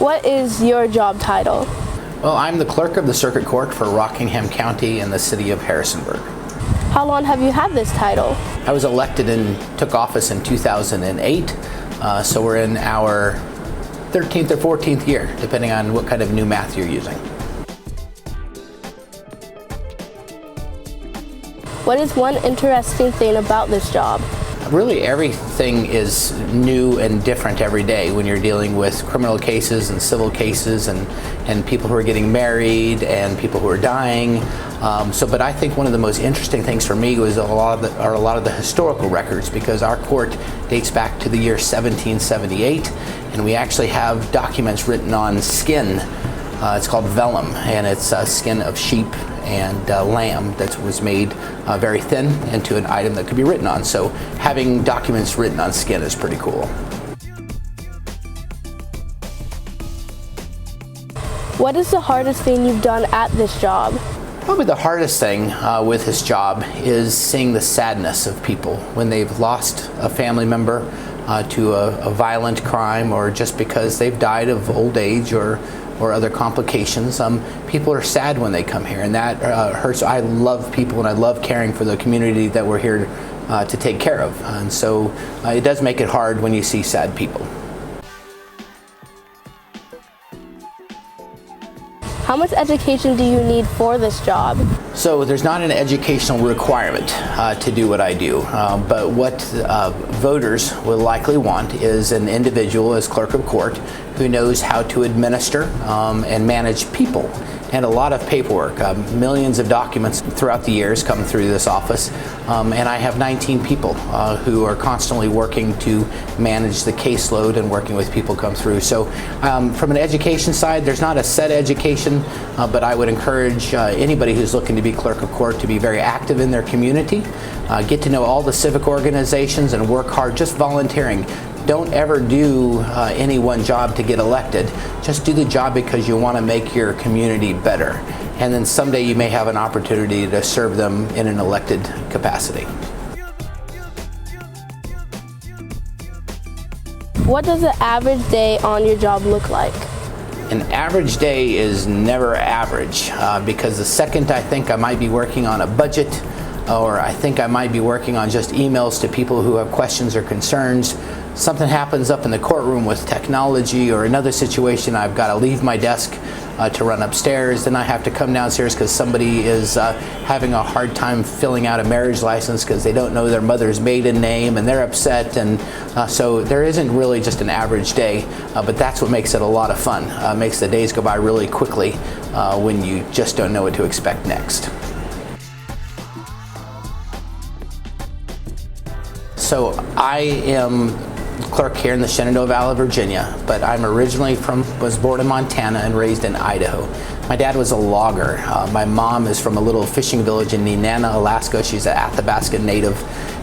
What is your job title? Well, I'm the clerk of the circuit court for Rockingham County and the city of Harrisonburg. How long have you had this title? I was elected and took office in 2008, so we're in our 13th or 14th year, depending on what kind of new math you're using. What is one interesting thing about this job? Really, everything is new and different every day when you're dealing with criminal cases and civil cases and people who are getting married and people who are dying. But I think one of the most interesting things for me was a lot of the historical records, because our court dates back to the year 1778, and we actually have documents written on skin. It's called vellum, and it's skin of sheep and lamb that was made very thin into an item that could be written on. So having documents written on skin is pretty cool. What is the hardest thing you've done at this job? Probably the hardest thing with this job is seeing the sadness of people when they've lost a family member to a violent crime, or just because they've died of old age or other complications. People are sad when they come here, and that hurts. I love people, and I love caring for the community that we're here to take care of. And so it does make it hard when you see sad people. How much education do you need for this job? So there's not an educational requirement to do what I do, but what voters will likely want is an individual as clerk of court who knows how to administer and manage people, and a lot of paperwork. Millions of documents throughout the years come through this office, and I have 19 people who are constantly working to manage the caseload and working with people come through. So from an education side, there's not a set education, but I would encourage anybody who's looking to be clerk of court to be very active in their community, get to know all the civic organizations and work hard, just volunteering. Don't ever do any one job to get elected. Just do the job because you want to make your community better. And then someday you may have an opportunity to serve them in an elected capacity. What does an average day on your job look like? An average day is never average, because the second I think I might be working on a budget, or I think I might be working on just emails to people who have questions or concerns, something happens up in the courtroom with technology or another situation, I've got to leave my desk to run upstairs, then I have to come downstairs because somebody is having a hard time filling out a marriage license because they don't know their mother's maiden name and they're upset, and so there isn't really just an average day, but that's what makes it a lot of fun. Makes the days go by really quickly when you just don't know what to expect next. So I am clerk here in the Shenandoah Valley, Virginia, but I'm originally was born in Montana and raised in Idaho. My dad was a logger. My mom is from a little fishing village in Nenana, Alaska. She's an Athabasca native.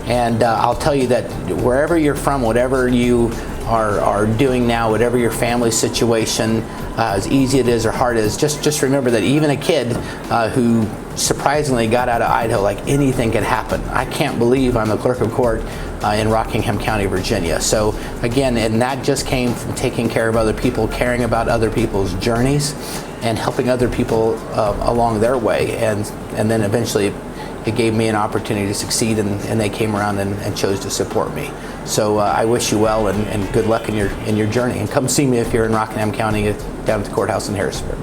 And I'll tell you that wherever you're from, whatever you are doing now, whatever your family situation, as easy it is or hard it is, just remember that even a kid who surprisingly got out of Idaho, like anything can happen. I can't believe I'm the clerk of court in Rockingham County, Virginia. So again, and that just came from taking care of other people, caring about other people's journeys, and helping other people along their way. And then eventually it gave me an opportunity to succeed, and they came around and chose to support me. So I wish you well and good luck in your journey. And come see me if you're in Rockingham County down at the courthouse in Harrisonburg.